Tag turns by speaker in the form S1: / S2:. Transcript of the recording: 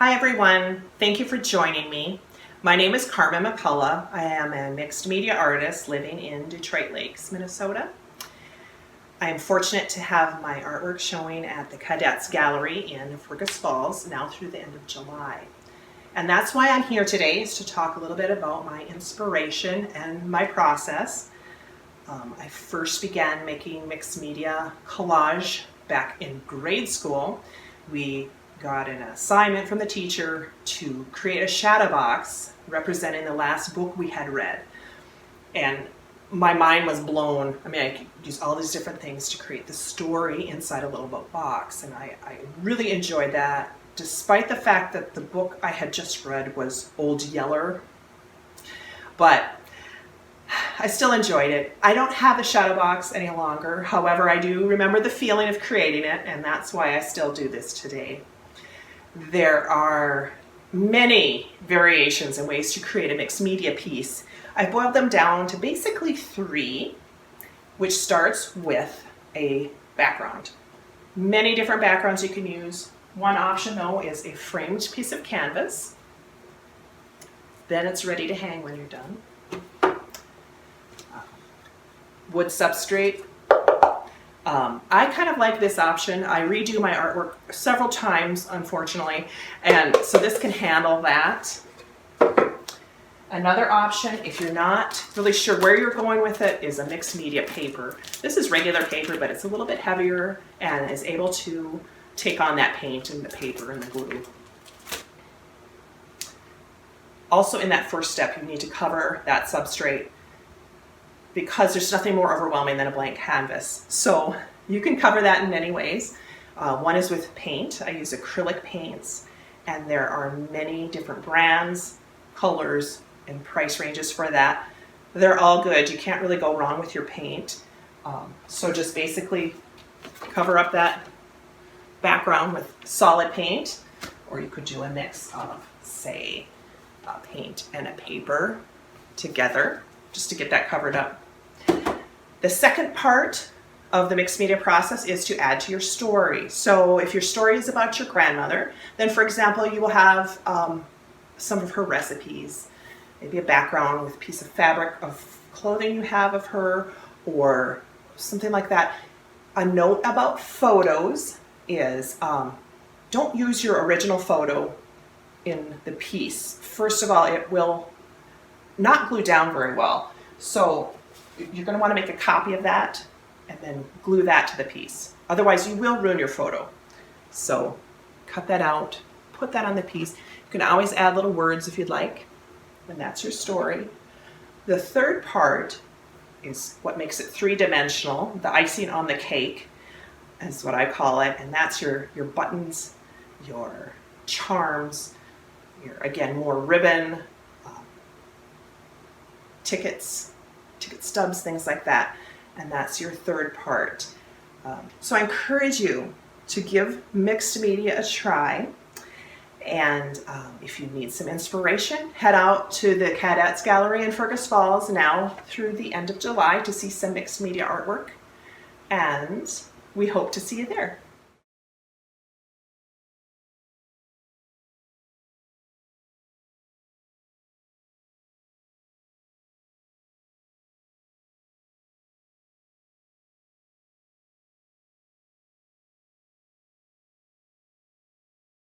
S1: Hi everyone, thank you for joining me. My name is Carmen McCullough. I am a mixed media artist living in Detroit Lakes, Minnesota. I am fortunate to have my artwork showing at the Kaddatz Gallery in Fergus Falls now through the end of July. And that's why I'm here today, is to talk a little bit about my inspiration and my process. I first began making mixed media collage back in grade school. We got an assignment from the teacher to create a shadow box representing the last book we had read. And my mind was blown. I mean, I could use all these different things to create the story inside a little box. And I really enjoyed that, despite the fact that the book I had just read was Old Yeller. But I still enjoyed it. I don't have the shadow box any longer. However, I do remember the feeling of creating it, and that's why I still do this today. There are many variations and ways to create a mixed media piece. I boiled them down to basically 3, which starts with a background. Many different backgrounds you can use. One option though is a framed piece of canvas. Then it's ready to hang when you're done. Wood substrate. I kind of like this option. I redo my artwork several times, unfortunately, and so this can handle that. Another option, if you're not really sure where you're going with it, is a mixed media paper. This is regular paper, but it's a little bit heavier and is able to take on that paint and the paper and the glue. Also, in that first step, you need to cover that substrate, because there's nothing more overwhelming than a blank canvas. So you can cover that in many ways. One is with paint. I use acrylic paints, and there are many different brands, colors, and price ranges for that. They're all good. You can't really go wrong with your paint. So just basically cover up that background with solid paint, or you could do a mix of, say, paint and a paper together, just to get that covered up. The second part of the mixed media process is to add to your story. So if your story is about your grandmother, then for example, you will have some of her recipes, maybe a background with a piece of fabric of clothing you have of her, or something like that. A note about photos is don't use your original photo in the piece. First of all, it will not glue down very well. So you're going to want to make a copy of that and then glue that to the piece. Otherwise, you will ruin your photo. So cut that out, put that on the piece. You can always add little words if you'd like, and that's your story. The third part is what makes it 3-dimensional, the icing on the cake is what I call it, and that's your buttons, your charms, your, again, more ribbon, ticket stubs, things like that. And that's your third part. So I encourage you to give mixed media a try. And if you need some inspiration, head out to the Kaddatz Gallery in Fergus Falls now through the end of July to see some mixed media artwork. And we hope to see you there.